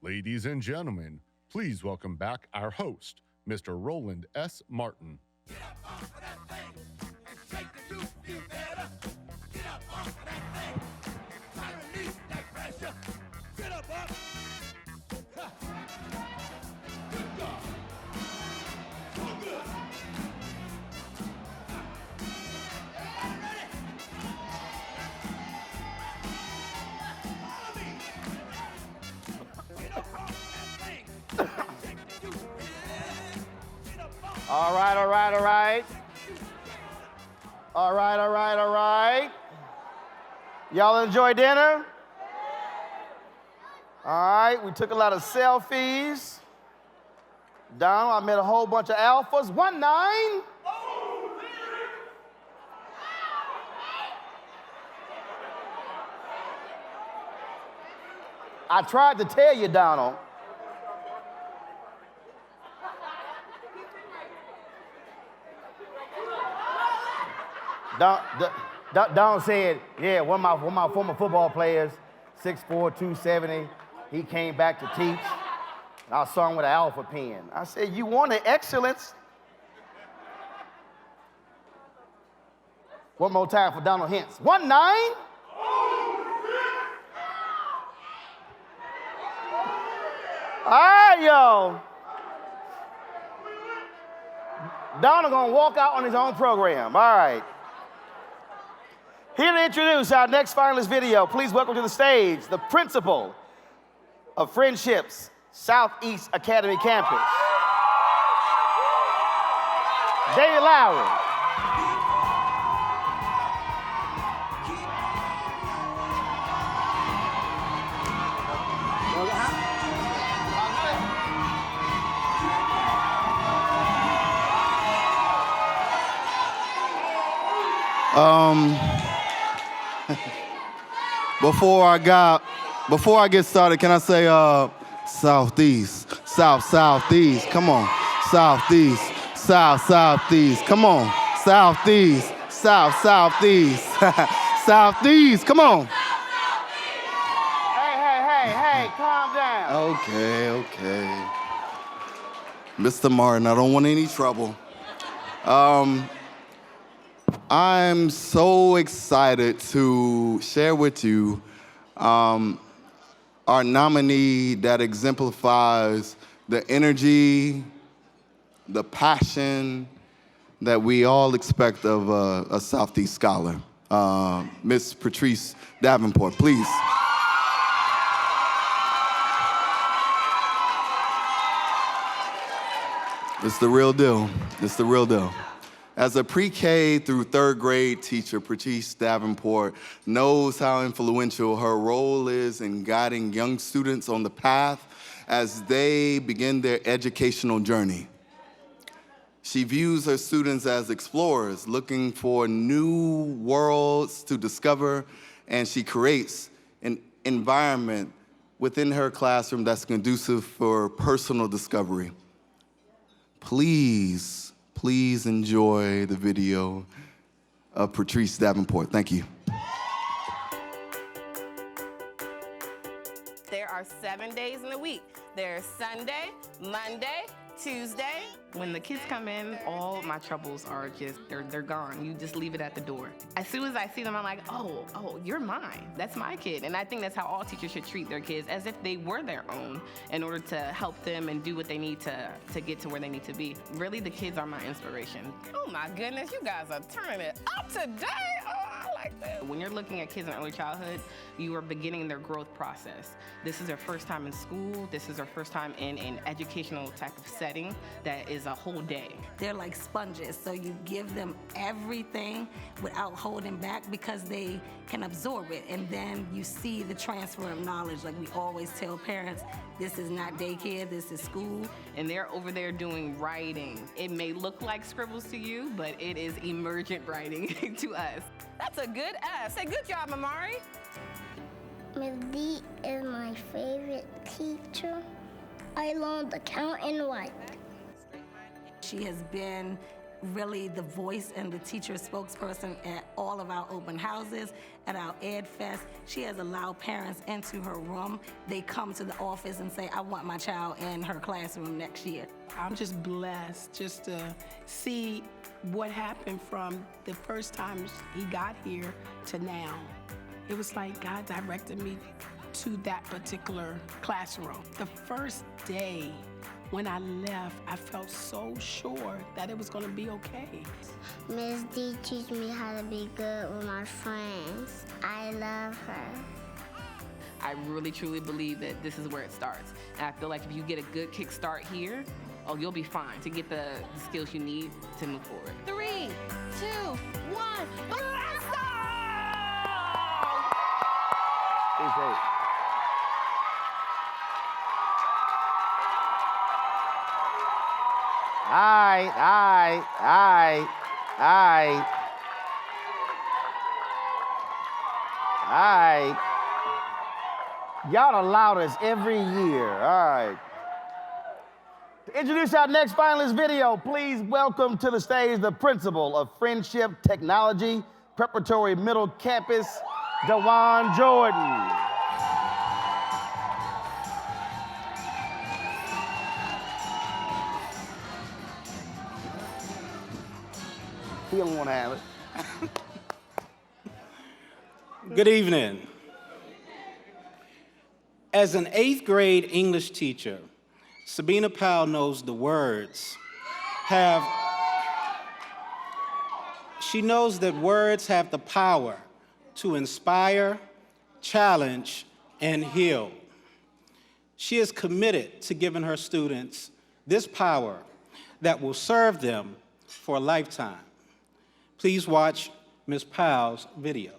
Ladies and gentlemen, please welcome back our host, Mr. Roland S. Martin. Get up off of that thing and shake the juice, you better. Get up off of that thing. Try to release that pressure. Get up, up. Ha. Good job. So good. Everybody ready? Follow me. Get up off of that thing and shake the juice, yeah. Get up off. All right. All right. Y'all enjoy dinner? All right, we took a lot of selfies. Donald, I met a whole bunch of alphas. 1-9. I tried to tell you, Donald. Don said, yeah, one of my former football players, 6'4", 270, he came back to teach. And I saw him with an alpha pen. I said, you wanted excellence. One more time for Donald Hintz. 1-9. All right, yo. Donald gonna walk out on his own program. All right. Here to introduce our next finalist video, please welcome to the stage the principal of Friendships Southeast Academy Campus, David Lowry. Before I get started, can I say Southeast, Southeast, come on. Southeast, Southeast, come on. Southeast, Southeast, Southeast, come on. Hey, calm down. Okay. Mr. Martin, I don't want any trouble. I'm so excited to share with you our nominee that exemplifies the energy, the passion that we all expect of a Southeast scholar. Miss Patrice Davenport, please. It's the real deal. As a pre-K through third grade teacher, Patrice Davenport knows how influential her role is in guiding young students on the path as they begin their educational journey. She views her students as explorers looking for new worlds to discover, and she creates an environment within her classroom that's conducive for personal discovery. Please enjoy the video of Patrice Davenport. Thank you. There are 7 days in a week. There's Sunday, Monday, Tuesday. When the kids come in, all my troubles are just, they're gone. You just leave it at the door. As soon as I see them, I'm like, oh, you're mine. That's my kid. And I think that's how all teachers should treat their kids, as if they were their own, in order to help them and do what they need to get to where they need to be. Really, the kids are my inspiration. Oh my goodness, you guys are turning it up today. Oh, I like that. When you're looking at kids in early childhood, you are beginning their growth process. This is their first time in school. This is their first time in an educational type of setting that is a whole day. They're like sponges, so you give them everything without holding back because they can absorb it. And then you see the transfer of knowledge. Like we always tell parents, this is not daycare, this is school. And they're over there doing writing. It may look like scribbles to you, but it is emergent writing to us. That's a good S. Say good job, Amari. Ms. D is my favorite teacher. I learned to count and write. She has been really the voice and the teacher spokesperson at all of our open houses, at our Ed Fest. She has allowed parents into her room. They come to the office and say, I want my child in her classroom next year. I'm just blessed just to see what happened from the first time he got here to now. It was like God directed me to that particular classroom. The first day when I left, I felt so sure that it was gonna be okay. Miss D teach me how to be good with my friends. I love her. I really truly believe that this is where it starts. And I feel like if you get a good kick start here, oh, you'll be fine to get the skills you need to move forward. 3, 2, 1, blast off! Appreciate it. All right. Y'all allow this every year. All right. To introduce our next finalist video, please welcome to the stage the principal of Friendship Technology Preparatory Middle Campus, DeJuan Jordan. He don't want to have it. Good evening. As an 8th grade English teacher, Sabina Powell knows the words she knows that words have the power to inspire, challenge, and heal. She is committed to giving her students this power that will serve them for a lifetime. Please watch Ms. Powell's video.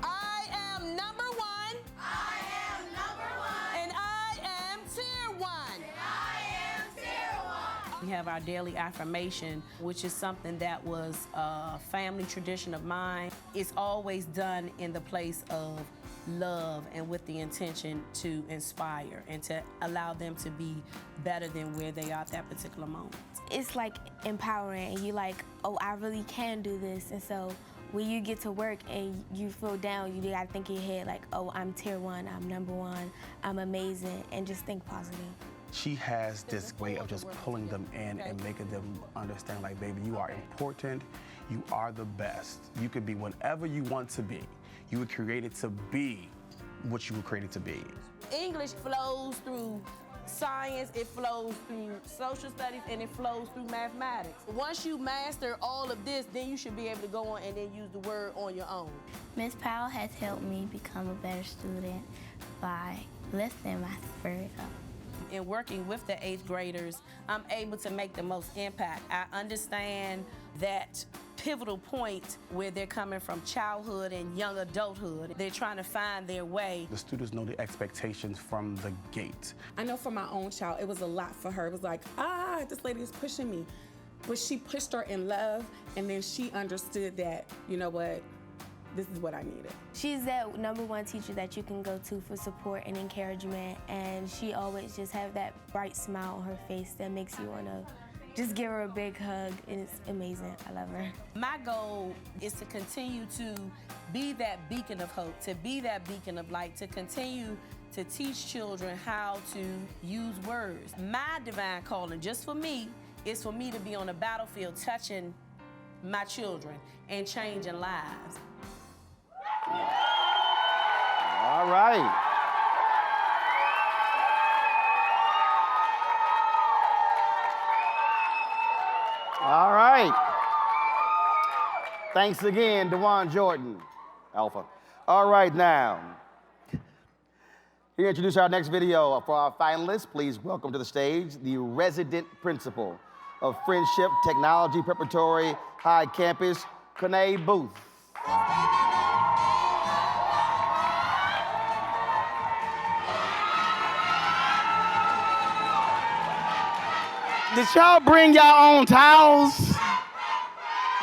I am number one. I am number one. And I am tier one. And I am tier one. We have our daily affirmation, which is something that was a family tradition of mine. It's always done in the place of love and with the intention to inspire and to allow them to be better than where they are at that particular moment. It's like empowering, and you like, oh, I really can do this. And so when you get to work and you feel down, you gotta think in your head like, oh, I'm tier one, I'm number one, I'm amazing, and just think positive. She has this way of just pulling them in and making them understand, like, baby, you are important, you are the best. You could be whatever you want to be. You were created to be what you were created to be. English flows through science, it flows through social studies, and it flows through mathematics. Once you master all of this, then you should be able to go on and then use the word on your own. Ms. Powell has helped me become a better student by lifting my spirit up. In working with the 8th graders, I'm able to make the most impact. I understand that pivotal point where they're coming from childhood and young adulthood. They're trying to find their way. The students know the expectations from the gate. I know for my own child, it was a lot for her. It was like, this lady is pushing me. But she pushed her in love, and then she understood that, you know what, this is what I needed. She's that number one teacher that you can go to for support and encouragement, and she always just have that bright smile on her face that makes you want to just give her a big hug, and it's amazing. I love her. My goal is to continue to be that beacon of hope, to be that beacon of light, to continue to teach children how to use words. My divine calling, just for me, is for me to be on the battlefield touching my children and changing lives. All right. All right. Thanks again, DeJuan Jordan, Alpha. All right, now. Here to introduce our next video for our finalists, please welcome to the stage the resident principal of Friendship Technology Preparatory High Campus, Kanae Booth. Did y'all bring your own towels?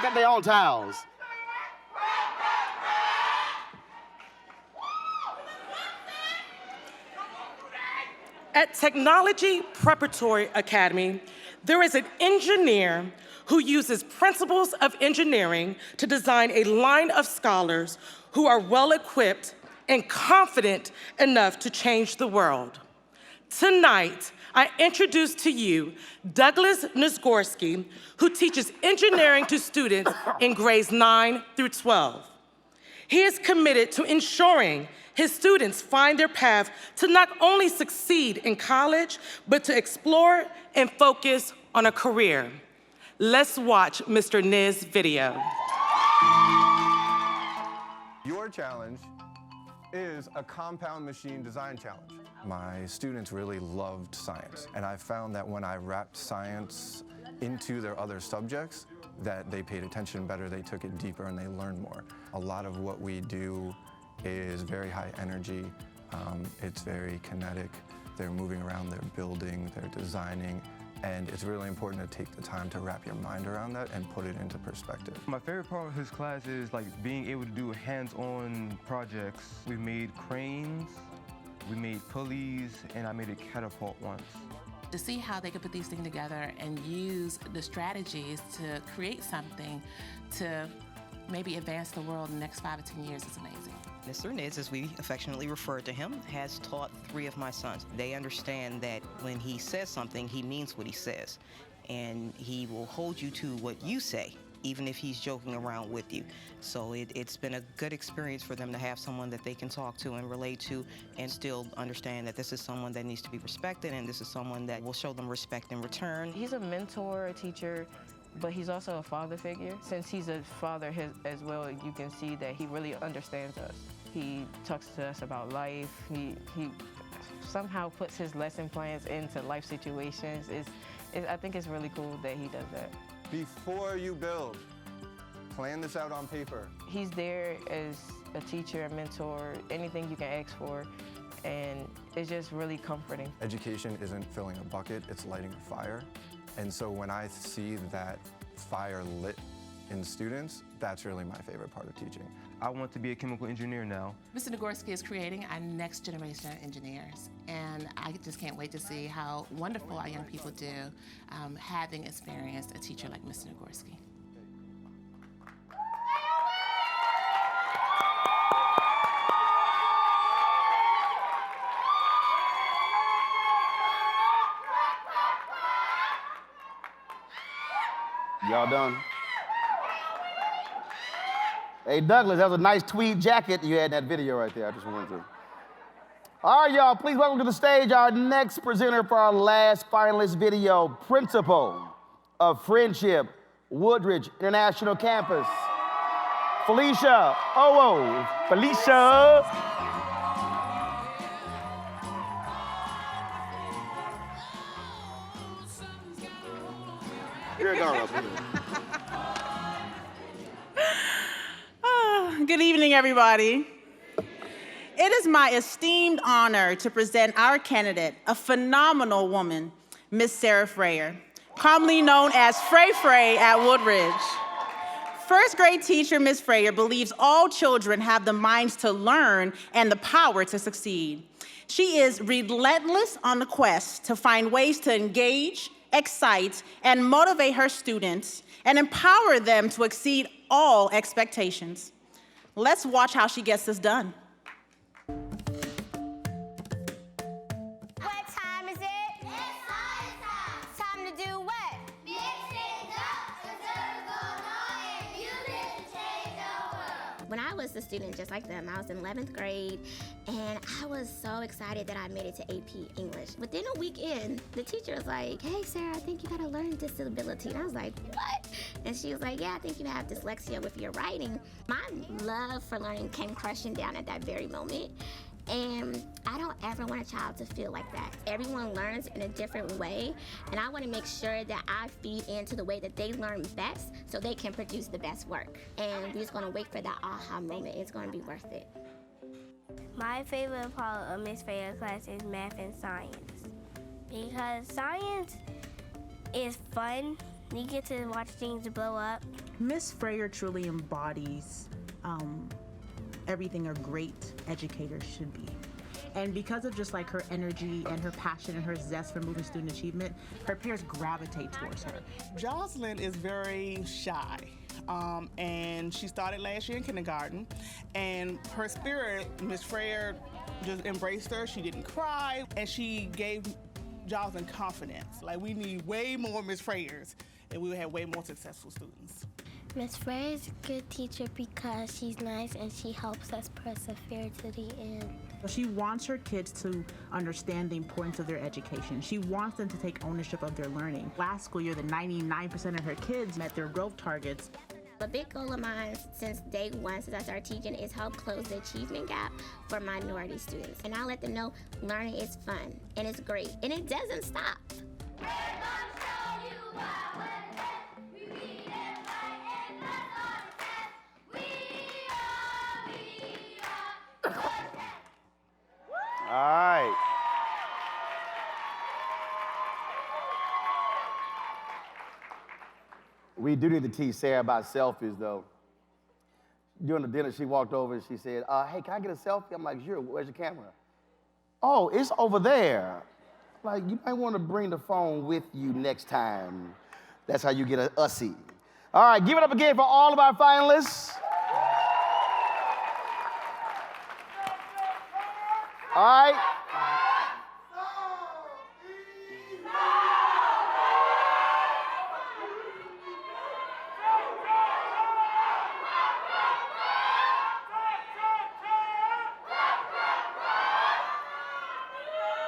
Got their own towels. At Technology Preparatory Academy, There is an engineer who uses principles of engineering to design a line of scholars who are well-equipped and confident enough to change the world. Tonight, I introduce to you Douglas Nizgorski, who teaches engineering to students in grades 9 through 12. He is committed to ensuring his students find their path to not only succeed in college, but to explore and focus on a career. Let's watch Mr. Niz's video. Your challenge is a compound machine design challenge. My students really loved science, and I found that when I wrapped science into their other subjects, that they paid attention better, they took it deeper, and they learned more. A lot of what we do is very high energy, it's very kinetic. They're moving around, they're building, they're designing, and it's really important to take the time to wrap your mind around that and put it into perspective. My favorite part of his class is like being able to do hands-on projects. We made cranes, we made pulleys, and I made a catapult once. To see how they could put these things together and use the strategies to create something to maybe advance the world in the next 5 to 10 years is amazing. Mr. Niz, as we affectionately refer to him, has taught 3 of my sons. They understand that when he says something, he means what he says. And he will hold you to what you say, even if he's joking around with you. So it's been a good experience for them to have someone that they can talk to and relate to and still understand that this is someone that needs to be respected and this is someone that will show them respect in return. He's a mentor, a teacher, but he's also a father figure. Since he's a father as well, you can see that he really understands us. He talks to us about life. He somehow puts his lesson plans into life situations. I think it's really cool that he does that. Before you build, plan this out on paper. He's there as a teacher, a mentor, anything you can ask for, and it's just really comforting. Education isn't filling a bucket, it's lighting a fire. And so when I see that fire lit in students, that's really my favorite part of teaching. I want to be a chemical engineer now. Mr. Nagorski is creating our next generation of engineers, and I just can't wait to see how wonderful our young people do having experienced a teacher like Mr. Nagorski. Y'all done? Hey, Douglas, that was a nice tweed jacket you had in that video right there. I just wanted to. All right, y'all, please welcome to the stage our next presenter for our last finalist video, Principal of Friendship, Woodridge International Campus, Felicia. Oh, Felicia. You're a girl. Good evening, everybody. It is my esteemed honor to present our candidate, a phenomenal woman, Miss Sarah Frayer, commonly known as Fray Fray at Woodridge. First grade teacher, Miss Frayer, believes all children have the minds to learn and the power to succeed. She is relentless on the quest to find ways to engage, excite, and motivate her students and empower them to exceed all expectations. Let's watch how she gets this done. What time is it? It's science time. Time to do what? Mix things up, what's going on, and use it to change the world. When I was a student just like them, I was in 11th grade, and I was so excited that I made it to AP English. Within a week in, the teacher was like, hey, Sarah, I think you got a learning disability. And I was like, what? And she was like, yeah, I think you have dyslexia with your writing. My love for learning came crushing down at that very moment. And I don't ever want a child to feel like that. Everyone learns in a different way, and I want to make sure that I feed into the way that they learn best so they can produce the best work. And we're just going to wait for that aha moment. It's going to be worth it. My favorite part of Miss Frayer's class is math and science. Because science is fun. You get to watch things blow up. Miss Frayer truly embodies everything a great educator should be. And because of just like her energy and her passion and her zest for moving student achievement, her peers gravitate towards her. Jocelyn is very shy. And she started last year in kindergarten. And her spirit, Miss Freyer just embraced her. She didn't cry. And she gave Jocelyn confidence. Like, we need way more Miss Freyers, and we would have way more successful students. Miss Freya is a good teacher because she's nice and she helps us persevere to the end. She wants her kids to understand the importance of their education. She wants them to take ownership of their learning. Last school year, the 99% of her kids met their growth targets. A big goal of mine since day one, since I started teaching, is help close the achievement gap for minority students. And I let them know learning is fun and it's great and it doesn't stop. All right. We do need to teach Sarah about selfies, though. During the dinner, she walked over and she said, hey, can I get a selfie? I'm like, sure, where's your camera? Oh, it's over there. Like, you might want to bring the phone with you next time. That's how you get a ussy. All right, give it up again for all of our finalists. All right.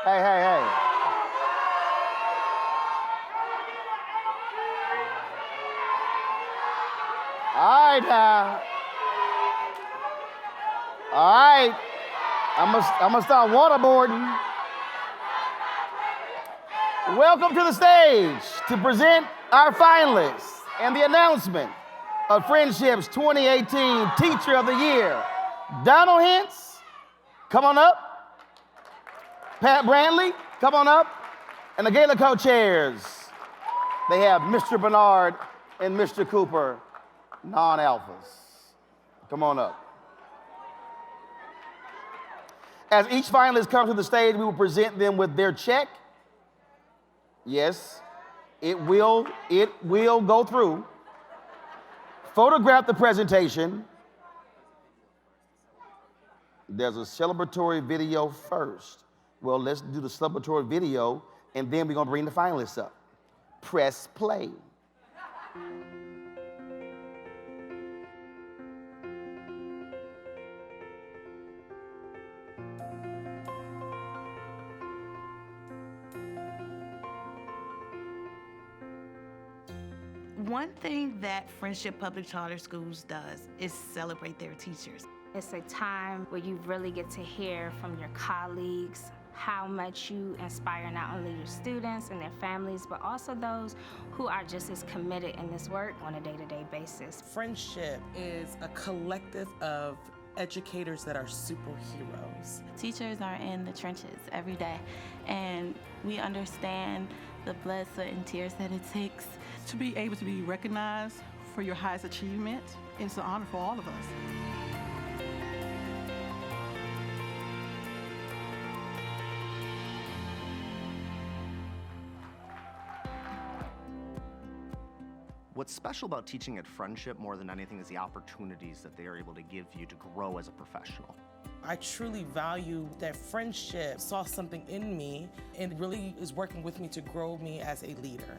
Hey. All right now. All right. I'm gonna start waterboarding. Welcome to the stage to present our finalists and the announcement of Friendship's 2018 Teacher of the Year. Donald Hintz, come on up. Pat Brantley, come on up. And the Gala co-chairs, they have Mr. Bernard and Mr. Cooper, non-alphas. Come on up. As each finalist comes to the stage, we will present them with their check. Yes, it will go through. Photograph the presentation. There's a celebratory video first. Well, let's do the celebratory video, and then we're gonna bring the finalists up. Press play. One thing that Friendship Public Charter Schools does is celebrate their teachers. It's a time where you really get to hear from your colleagues how much you inspire not only your students and their families, but also those who are just as committed in this work on a day-to-day basis. Friendship is a collective of educators that are superheroes. Teachers are in the trenches every day, and we understand the blood, sweat, and tears that it takes. To be able to be recognized for your highest achievement, it's an honor for all of us. What's special about teaching at Friendship more than anything is the opportunities that they are able to give you to grow as a professional. I truly value that Friendship saw something in me and really is working with me to grow me as a leader.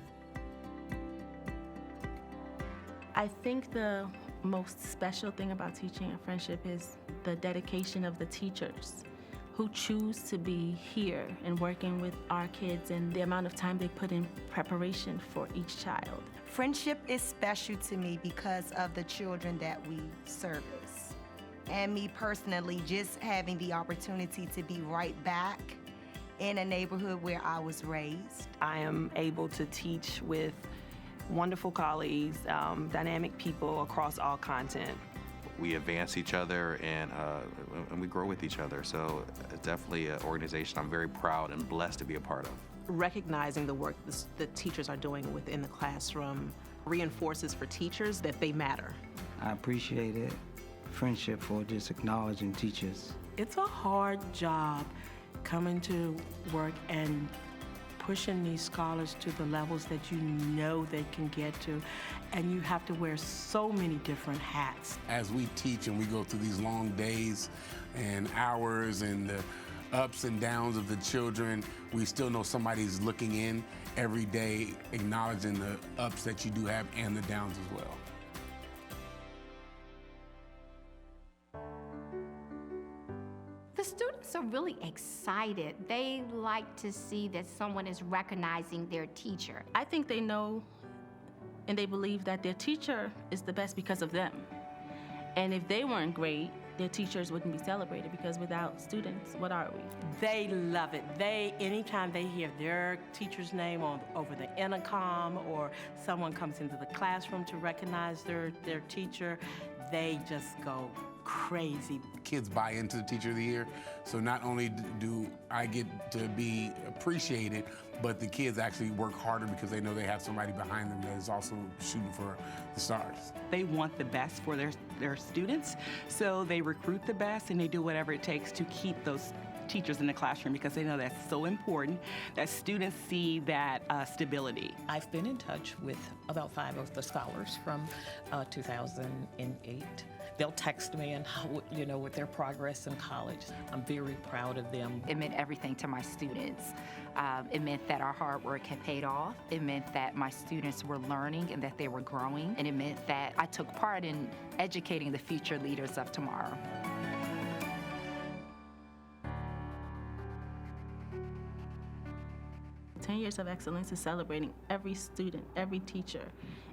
I think the most special thing about teaching at Friendship is the dedication of the teachers who choose to be here and working with our kids, and the amount of time they put in preparation for each child. Friendship is special to me because of the children that we service. And me personally, just having the opportunity to be right back in a neighborhood where I was raised. I am able to teach with wonderful colleagues, dynamic people across all content. We advance each other and we grow with each other. So it's definitely an organization I'm very proud and blessed to be a part of. Recognizing the work the teachers are doing within the classroom reinforces for teachers that they matter. I appreciate it. Friendship for just acknowledging teachers. It's a hard job coming to work and pushing these scholars to the levels that you know they can get to, and you have to wear so many different hats. As we teach and we go through these long days and hours and the ups and downs of the children, we still know somebody's looking in every day, acknowledging the ups that you do have and the downs as well. The students are really excited. They like to see that someone is recognizing their teacher. I think they know and they believe that their teacher is the best because of them. And if they weren't great, their teachers wouldn't be celebrated, because without students, what are we? They love it. Anytime they hear their teacher's name over the intercom, or someone comes into the classroom to recognize their teacher, they just go crazy. Kids buy into the Teacher of the Year, so not only do I get to be appreciated, but the kids actually work harder because they know they have somebody behind them that is also shooting for the stars. They want the best for their students, so they recruit the best and they do whatever it takes to keep those teachers in the classroom, because they know that's so important that students see that stability. I've been in touch with about 5 of the scholars from 2008. They'll text me and with their progress in college. I'm very proud of them. It meant everything to my students. It meant that our hard work had paid off. It meant that my students were learning and that they were growing. And it meant that I took part in educating the future leaders of tomorrow. Years of Excellence is celebrating every student, every teacher,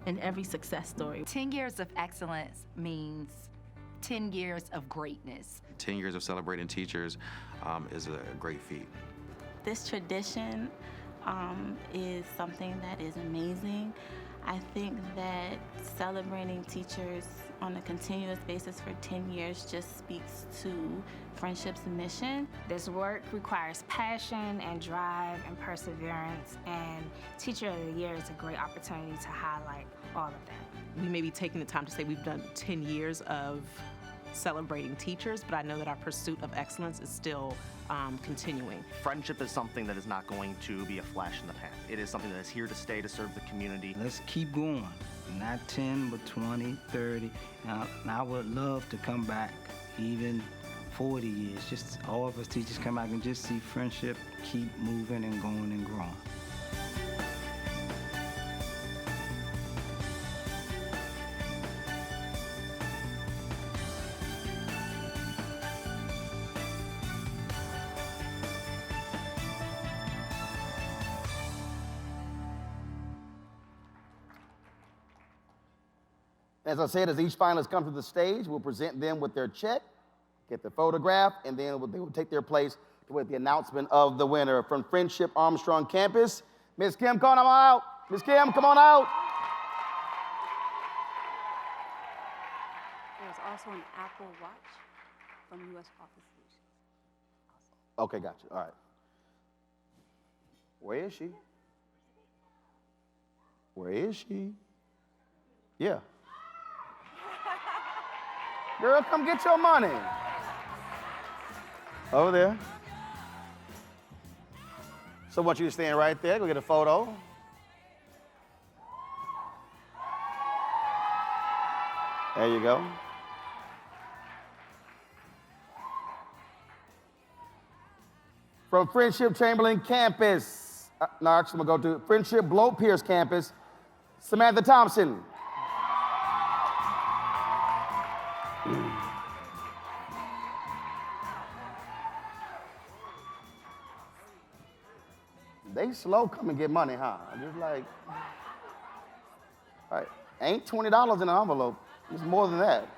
and every success story. 10 years of excellence means 10 years of greatness. 10 years of celebrating teachers is a great feat. This tradition is something that is amazing. I think that celebrating teachers on a continuous basis for 10 years just speaks to Friendship's mission. This work requires passion and drive and perseverance, and Teacher of the Year is a great opportunity to highlight all of that. We may be taking the time to say we've done 10 years of celebrating teachers, but I know that our pursuit of excellence is still continuing. Friendship is something that is not going to be a flash in the pan. It is something that is here to stay, to serve the community. Let's keep going. Not 10, but 20, 30. And I would love to come back even 40 years. Just all of us teachers come back and just see Friendship keep moving and going and growing. As I said, as each finalist comes to the stage, we'll present them with their check, get the photograph, and then they will take their place with the announcement of the winner. From Friendship Armstrong Campus, Ms. Kim, come on out. Ms. Kim, come on out. There's also an Apple Watch from U.S. Office Solutions. Okay, got you. All right. Where is she? Where is she? Yeah. Girl, come get your money. Over there. So I want you to stand right there. Go get a photo. There you go. From Friendship Chamberlain Campus. Next, I'm going to go to Friendship Blow Pierce Campus. Samantha Thompson. They slow come and get money, huh? Just like, all right, ain't $20 in an envelope. It's more than that.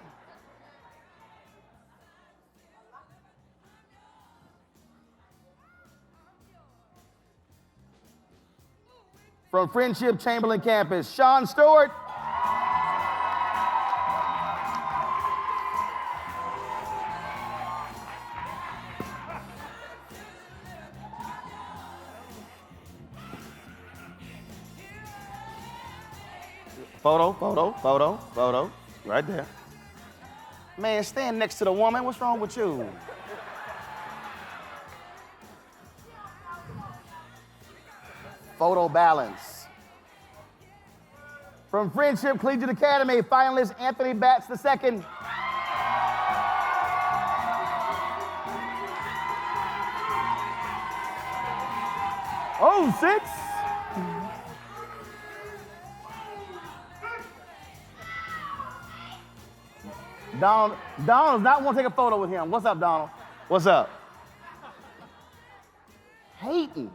From Friendship Chamberlain Campus, Sean Stewart. Photo, photo, photo, photo. Right there. Man, stand next to the woman. What's wrong with you? Photo balance. From Friendship Collegiate Academy, finalist Anthony Batts II. Oh, 6. Donald does not want to take a photo with him. What's up, Donald? What's up? Hating.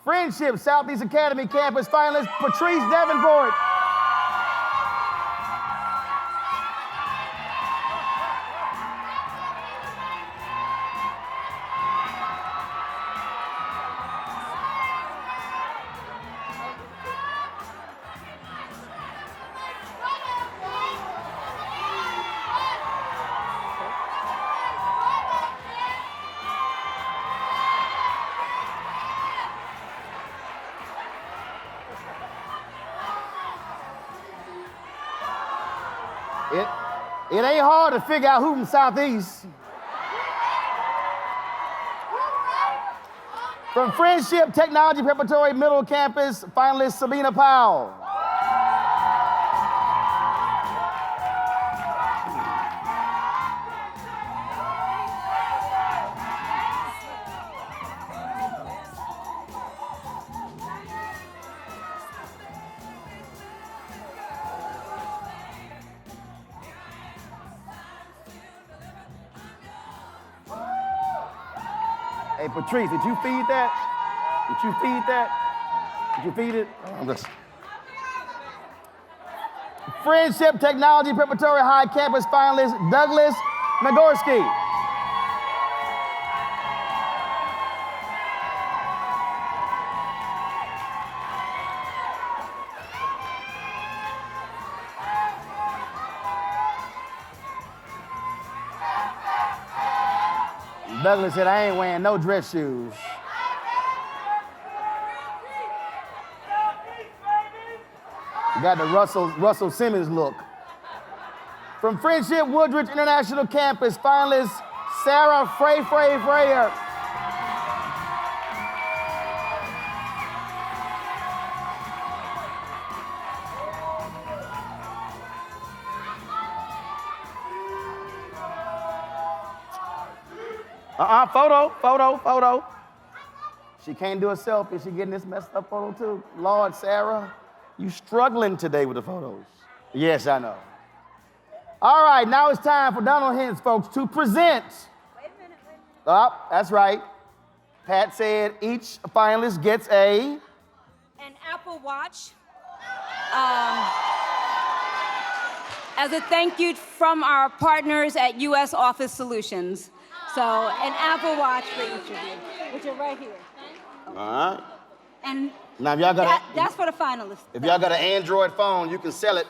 Friendship Southeast Academy campus finalist Patrice Davenport. It ain't hard to figure out who from Southeast. From Friendship Technology Preparatory Middle Campus, finalist Sabina Powell. Hey, Patrice, did you feed that? Did you feed that? Did you feed it? I'm just... Friendship Technology Preparatory High Campus finalist Douglas Nagorski. Douglas said, I ain't wearing no dress shoes. You got the Russell Simmons look. From Friendship Woodridge International Campus, finalist Sarah Freyer. Photo. She can't do a selfie. She getting this messed up photo too. Lord, Sarah, you struggling today with the photos. Yes, I know. All right, now it's time for Donald Hens, folks, to present. Wait a minute. That's right. Pat said each finalist gets an Apple Watch. As a thank you from our partners at U.S. Office Solutions. So an Apple Watch for each of you, which are right here. All right. And now, if y'all got that's for the finalists. If y'all got an Android phone, you can sell it.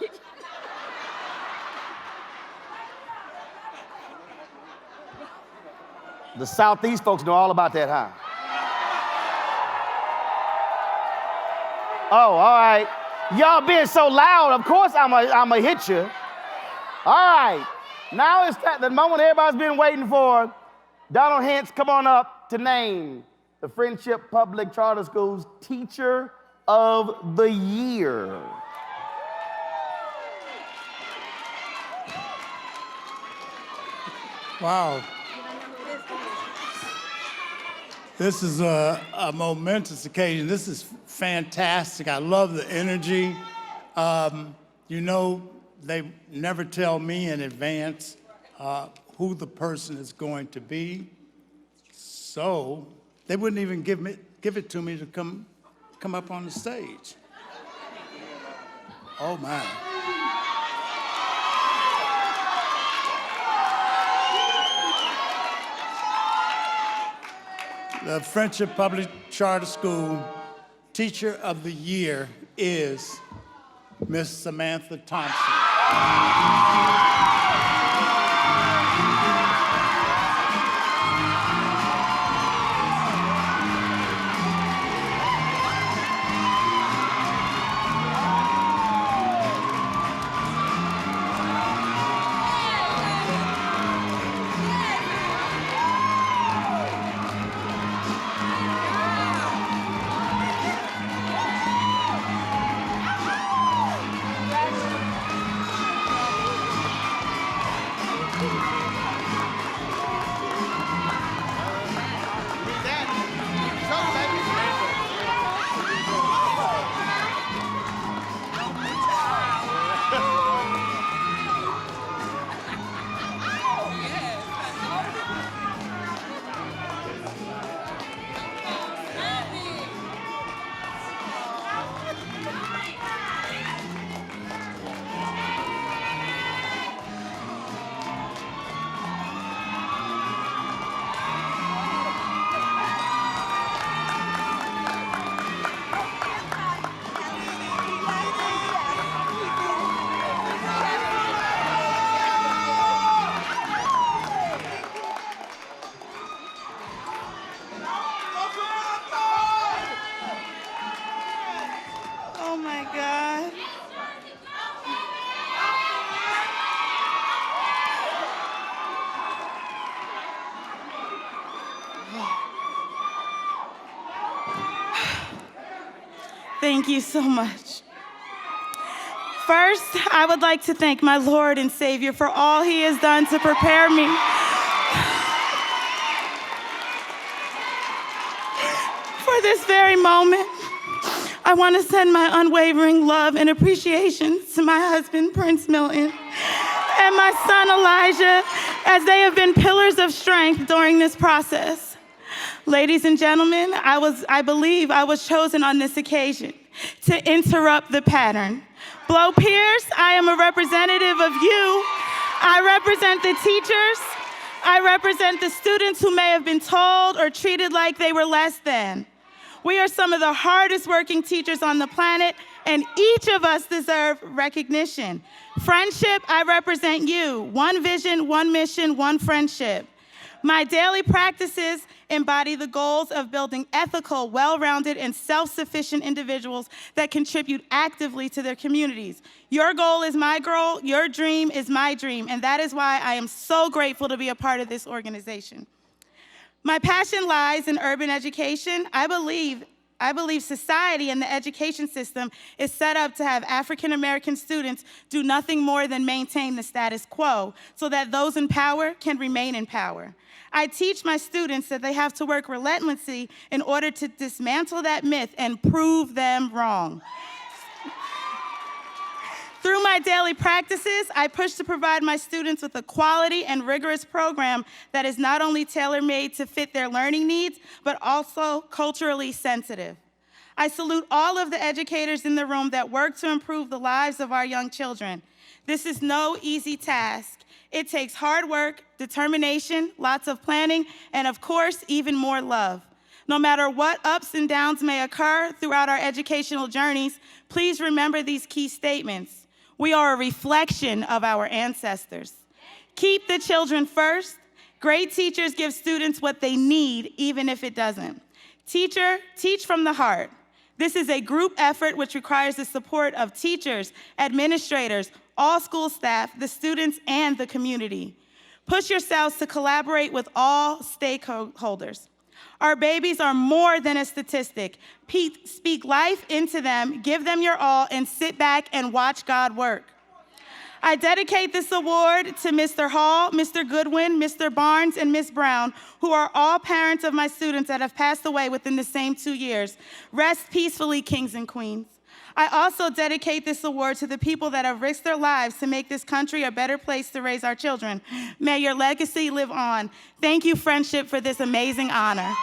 The Southeast folks know all about that, huh? Oh, all right. Y'all being so loud, of course I'ma hit you. All right. Now it's the moment everybody's been waiting for. Donald Hens, come on up to name the Friendship Public Charter Schools Teacher of the Year. Wow. This is a momentous occasion. This is fantastic. I love the energy. You know, they never tell me in advance who the person is going to be. So they wouldn't even give it to me to come up on the stage. Oh my. The Friendship Public Charter School Teacher of the Year is Miss Samantha Thompson. Oh my God. Thank you so much. First, I would like to thank my Lord and Savior for all He has done to prepare me for this very moment. I want to send my unwavering love and appreciation to my husband, Prince Milton, and my son, Elijah, as they have been pillars of strength during this process. Ladies and gentlemen, I believe I was chosen on this occasion to interrupt the pattern. Blow Pierce, I am a representative of you. I represent the teachers. I represent the students who may have been told or treated like they were less than. We are some of the hardest working teachers on the planet, and each of us deserve recognition. Friendship, I represent you. One vision, one mission, one friendship. My daily practices embody the goals of building ethical, well-rounded, and self-sufficient individuals that contribute actively to their communities. Your goal is my goal, your dream is my dream, and that is why I am so grateful to be a part of this organization. My passion lies in urban education. I believe society and the education system is set up to have African American students do nothing more than maintain the status quo so that those in power can remain in power. I teach my students that they have to work relentlessly in order to dismantle that myth and prove them wrong. Through my daily practices, I push to provide my students with a quality and rigorous program that is not only tailor-made to fit their learning needs, but also culturally sensitive. I salute all of the educators in the room that work to improve the lives of our young children. This is no easy task. It takes hard work, determination, lots of planning, and of course, even more love. No matter what ups and downs may occur throughout our educational journeys, please remember these key statements. We are a reflection of our ancestors. Keep the children first. Great teachers give students what they need, even if it doesn't. Teacher, teach from the heart. This is a group effort which requires the support of teachers, administrators, all school staff, the students, and the community. Push yourselves to collaborate with all stakeholders. Our babies are more than a statistic. Speak life into them, give them your all, and sit back and watch God work. I dedicate this award to Mr. Hall, Mr. Goodwin, Mr. Barnes, and Ms. Brown, who are all parents of my students that have passed away within the same 2 years. Rest peacefully, kings and queens. I also dedicate this award to the people that have risked their lives to make this country a better place to raise our children. May your legacy live on. Thank you, Friendship, for this amazing honor.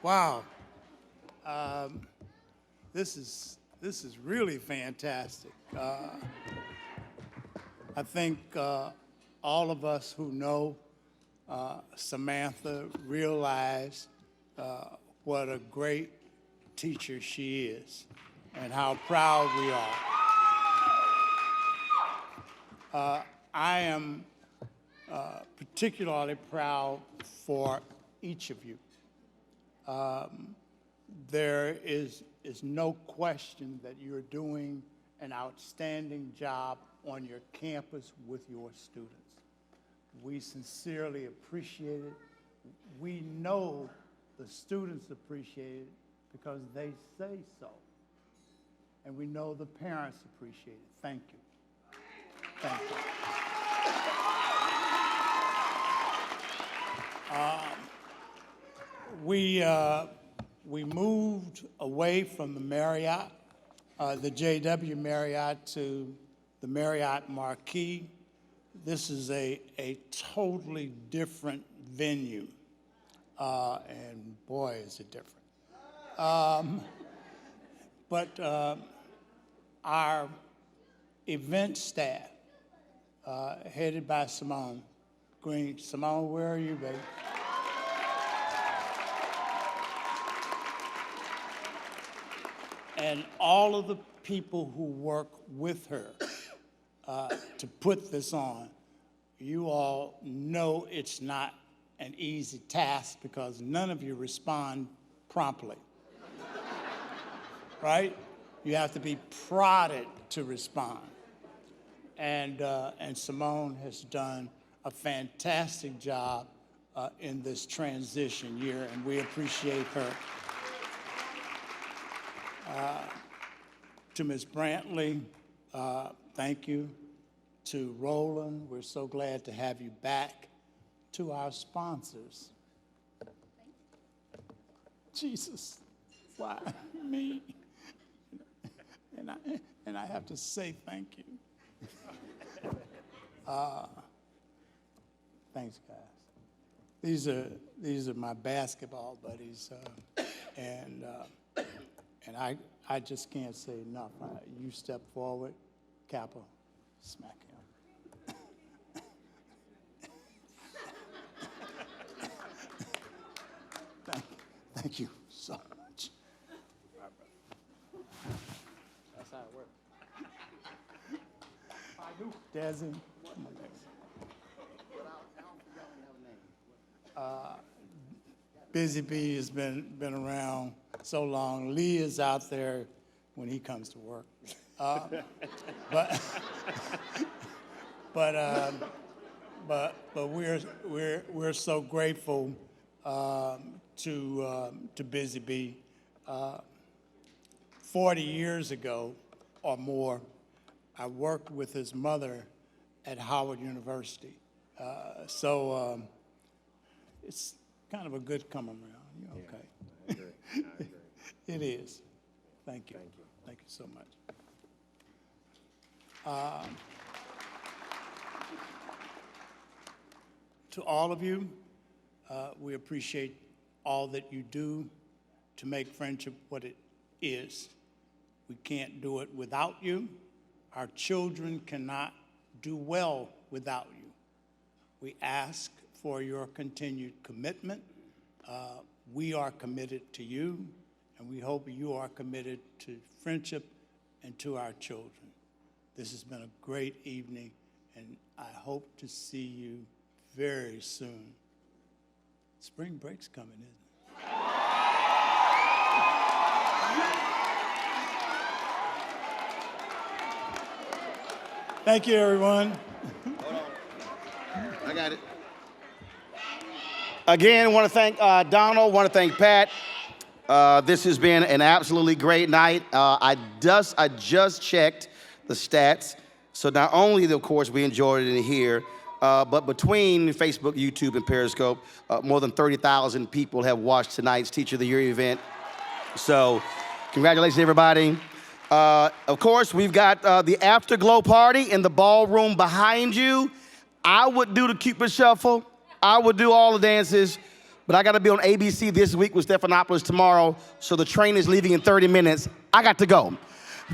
Wow. This is really fantastic. I think all of us who know Samantha realize what a great teacher she is and how proud we are. I am particularly proud for each of you. There is no question that you're doing an outstanding job on your campus with your students. We sincerely appreciate it. We know the students appreciate it because they say so. And we know the parents appreciate it. Thank you. Thank you. We moved away from the Marriott, the JW Marriott, to the Marriott Marquis. This is a totally different venue, and boy, is it different. But our event staff, headed by Simone Green. Simone, where are you, baby? and all of the people who work with her to put this on. You all know it's not an easy task because none of you respond promptly, right? You have to be prodded to respond. And Simone has done a fantastic job in this transition year, and we appreciate her. To Ms. Brantley, thank you. To Roland, we're so glad to have you back. To our sponsors. Jesus, why me? And I have to say thank you. Thanks, guys. These are my basketball buddies, and I just can't say enough. You step forward, Kappa, smack him. Thank you so much. That's how it works. Desi. Busy Bee has been around so long. Lee is out there when he comes to work. But we're so grateful to Busy Bee. 40 years ago or more, I worked with his mother at Howard University. So it's kind of a good come around. You're okay. I agree. I agree. It is. Thank you. Thank you. Thank you so much. To all of you, we appreciate all that you do to make friendship what it is. We can't do it without you. Our children cannot do well without you. We ask for your continued commitment. We are committed to you, and we hope you are committed to friendship and to our children. This has been a great evening, and I hope to see you very soon. Spring break's coming, isn't it? Thank you, everyone. Hold on. I got it. Again, I want to thank Donald, want to thank Pat. This has been an absolutely great night. I just checked the stats. So not only, of course, we enjoyed it in here, but between Facebook, YouTube, and Periscope, more than 30,000 people have watched tonight's Teacher of the Year event. So congratulations, everybody. Of course, we've got the Afterglow party in the ballroom behind you. I would do the Cupid Shuffle. I would do all the dances, but I got to be on ABC this week with Stephanopoulos tomorrow, so the train is leaving in 30 minutes. I got to go.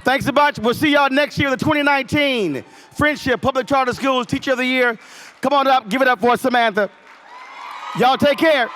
Thanks a bunch. We'll see y'all next year, the 2019 Friendship Public Charter Schools Teacher of the Year. Come on up. Give it up for Samantha. Y'all take care.